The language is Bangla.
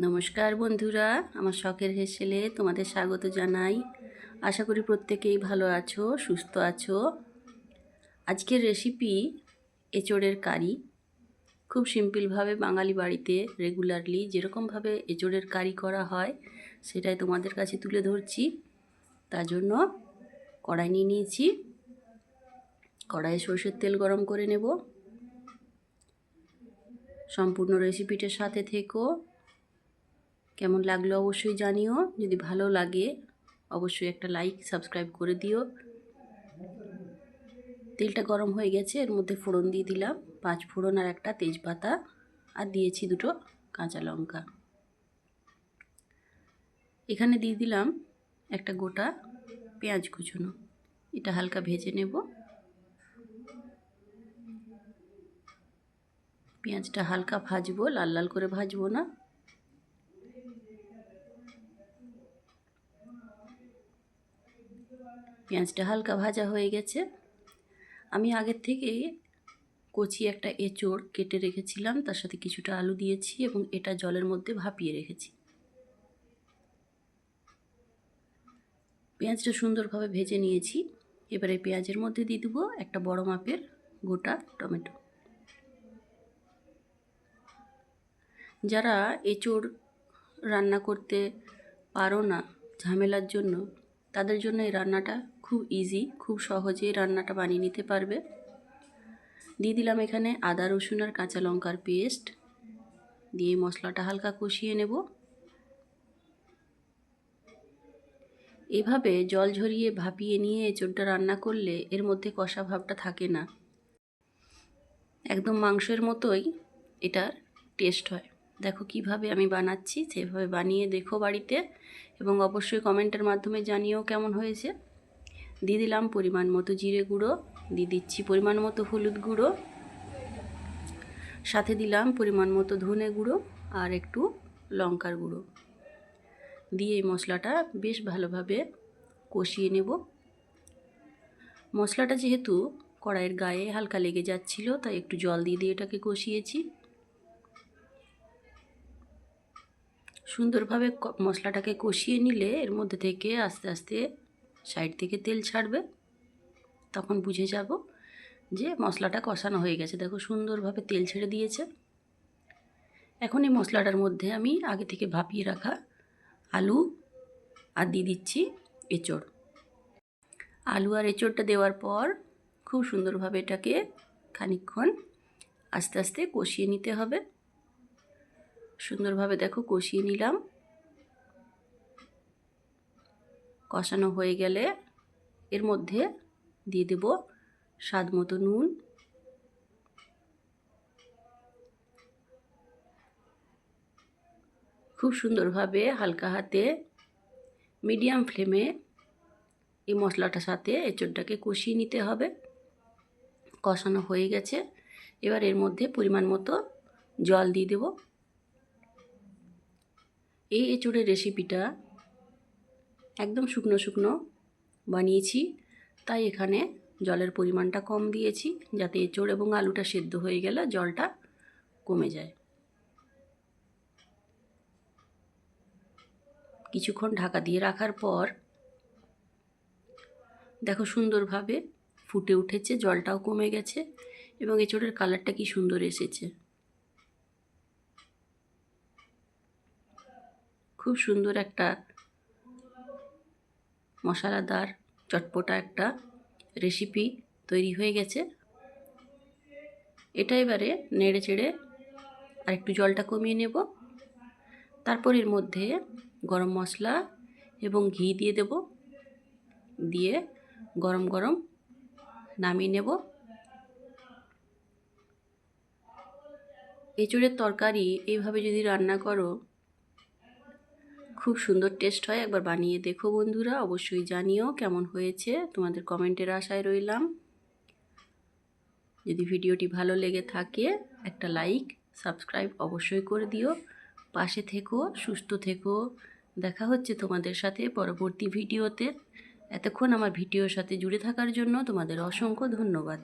নমস্কার বন্ধুরা, আমার শখের হেসেলে তোমাদের স্বাগত জানাই। আশা করি প্রত্যেকেই ভালো আছো, সুস্থ আছো। আজকের রেসিপি এঁচোড়ের কারি। খুব সিম্পলভাবে বাঙালি বাড়িতে রেগুলারলি যেরকমভাবে এঁচোড়ের কারি করা হয় সেটাই তোমাদের কাছে তুলে ধরছি। তার জন্য কড়াই নিয়ে নিয়েছি। কড়াইয়ে সরষের তেল গরম করে নেব। সম্পূর্ণ রেসিপিটার সাথে থেকো। কেমন লাগলো অবশ্যই জানিও। যদি ভালো লাগে অবশ্যই একটা লাইক সাবস্ক্রাইব করে দিও। তেলটা গরম হয়ে গেছে, এর মধ্যে ফোড়ন দিয়ে দিলাম 5 ফোড়ন আর একটা তেজপাতা, আর দিয়েছি 2টো কাঁচা লঙ্কা। এখানে দিয়ে দিলাম একটা গোটা পেঁয়াজ কুচনো। এটা হালকা ভেজে নেব। পেঁয়াজটা হালকা ভাজবো, লাল লাল করে ভাজবো না। পেঁয়াজটা হালকা ভাজা হয়ে গেছে। আমি আগের থেকে কচি একটা এঁচোড় কেটে রেখেছিলাম, তার সাথে কিছুটা আলু দিয়েছি এবং এটা জলের মধ্যে ভাপিয়ে রেখেছি। পেঁয়াজটা সুন্দরভাবে ভেজে নিয়েছি। এবারে পেঁয়াজের মধ্যে দিয়ে দেবো একটা বড় মাপের গোটা টমেটো। যারা এঁচোড় রান্না করতে পারো না ঝামেলার জন্য, তাদের জন্য এই রান্নাটা খুব ইজি, খুব সহজেই রান্নাটা বানিয়ে নিতে পারবে। দিয়ে দিলাম এখানে আদা রসুন আর কাঁচা লঙ্কার পেস্ট, দিয়ে মশলাটা হালকা কষিয়ে নেব। এভাবে জল ঝরিয়ে ভাপিয়ে নিয়ে এঁচোড়টা রান্না করলে এর মধ্যে কষা ভাবটা থাকে না, একদম মাংসের মতোই এটার টেস্ট হয়। দেখো কিভাবে আমি বানাচ্ছি, সেভাবে বানিয়ে দেখো বাড়িতে এবং অবশ্যই কমেন্টের মাধ্যমে জানিও কেমন হয়েছে। দিয়ে দিলাম পরিমাণ মতো জিরে গুঁড়ো, দিয়ে দিচ্ছি পরিমাণ মতো হলুদ গুঁড়ো, সাথে দিলাম পরিমাণ মতো ধনে গুঁড়ো আর একটু লঙ্কার গুঁড়ো। দিয়ে এই মশলাটা বেশ ভালোভাবে কষিয়ে নেব। মশলাটা যেহেতু কড়াইয়ের গায়ে হালকা লেগে যাচ্ছিল, তাই একটু জল দিয়ে এটাকে কষিয়েছি। সুন্দরভাবে মশলাটাকে কষিয়ে নিলে এর মধ্যে থেকে আস্তে আস্তে সাইড থেকে তেল ছাড়বে, তখন বুঝে যাব যে মশলাটা কষানো হয়ে গেছে। দেখো সুন্দরভাবে তেল ছেড়ে দিয়েছে। এখন এই মশলাটার মধ্যে আমি আগে থেকে ভাপিয়ে রাখা আলু আর দিয়ে দিচ্ছি এঁচোড়। আলু আর এঁচোড়টা দেওয়ার পর খুব সুন্দরভাবে এটাকে খানিকক্ষণ আস্তে আস্তে কষিয়ে নিতে হবে। সুন্দরভাবে দেখো কষিয়ে নিলাম। কষানো হয়ে গেলে এর মধ্যে দিয়ে দেব স্বাদ মতো নুন, খুব সুন্দরভাবে হালকা হাতে মিডিয়াম ফ্লেমে এই মশলাটার সাথে এঁচোড়টাকে কষিয়ে নিতে হবে। কষানো হয়ে গেছে, এবার এর মধ্যে পরিমাণ মতো জল দিয়ে দেব। এই এঁচোড়ের রেসিপিটা একদম শুকনো শুকনো বানিয়েছি, তাই এখানে জলের পরিমাণটা কম দিয়েছি, যাতে এঁচোড় এবং আলুটা সেদ্ধ হয়ে গেলে জলটা কমে যায়। কিছুক্ষণ ঢাকা দিয়ে রাখার পর দেখো সুন্দরভাবে ফুটে উঠেছে, জলটাও কমে গেছে এবং এঁচোড়ের কালারটা কি সুন্দর এসেছে। খুব সুন্দর একটা মশলাদার চটপটা একটা রেসিপি তৈরি হয়ে গেছে। এটা এবারে নেড়ে চেড়ে আর একটু জলটা কমিয়ে নেব। তারপর এর মধ্যে গরম মশলা এবং ঘি দিয়ে দেব, দিয়ে গরম গরম নামিয়ে নেব। এঁচোড়ের তরকারি এইভাবে যদি রান্না করো খুব সুন্দর টেস্ট হয়। একবার বানিয়ে দেখো বন্ধুরা, অবশ্যই জানিও কেমন হয়েছে। তোমাদের কমেন্টের আশায় রইলাম। যদি ভিডিওটি ভালো লেগে থাকে একটা লাইক সাবস্ক্রাইব অবশ্যই করে দিও। পাশে থেকো, সুস্থ থেকো। দেখা হচ্ছে তোমাদের সাথে পরবর্তী ভিডিওতে। এতক্ষণ আমার ভিডিওর সাথে জুড়ে থাকার জন্য তোমাদের অসংখ্য ধন্যবাদ।